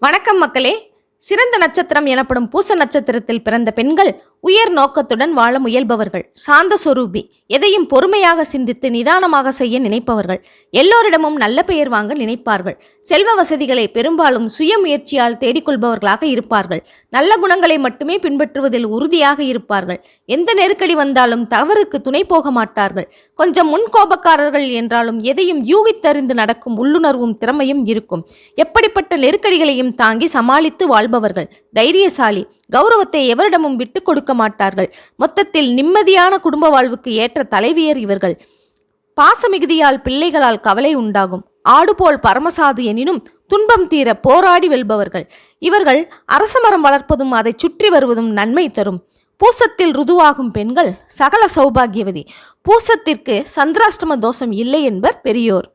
வணக்கம் மக்களே. சிறந்த நட்சத்திரம் எனப்படும் பூச நட்சத்திரத்தில் பிறந்த பெண்கள் உயர் நோக்கத்துடன் வாழ முயல்பவர்கள், சாந்த சொரூபி, எதையும் பொறுமையாக சிந்தித்து நிதானமாக செய்ய நினைப்பவர்கள், எல்லோரிடமும் நல்ல பெயர் வாங்க நினைப்பார்கள், செல்வ வசதிகளை பெரும்பாலும் சுய முயற்சியால் தேடிக்கொள்பவர்களாக இருப்பார்கள், நல்ல குணங்களை மட்டுமே பின்பற்றுவதில் உறுதியாக இருப்பார்கள், எந்த நெருக்கடி வந்தாலும் தவறுக்கு துணை போக மாட்டார்கள், கொஞ்சம் முன்கோபக்காரர்கள் என்றாலும் எதையும் யூகித்தறிந்து நடக்கும் உள்ளுணர்வும் திறமையும் இருக்கும், எப்படிப்பட்ட நெருக்கடிகளையும் தாங்கி சமாளித்து வாழ்பவர்கள், தைரியசாலி, கௌரவத்தை எவரிடமும் விட்டு கொடுக்க மாட்டார்கள், மொத்தத்தில் நிம்மதியான குடும்ப வாழ்வுக்கு ஏற்ற தலைவியர் இவர்கள். பாசமிகுதியால் பிள்ளைகளால் கவலை உண்டாகும், ஆடுபோல் பரமசாது எனினும் துன்பம் தீர போராடி வெல்பவர்கள் இவர்கள். அரசமரம் வளர்ப்பதும் அதை சுற்றி வருவதும் நன்மை தரும். பூசத்தில் ருதுவாகும் பெண்கள் சகல சௌபாகியவதி. பூசத்திற்கு சந்திராஷ்டம தோஷம் இல்லை என்பர் பெரியோர்.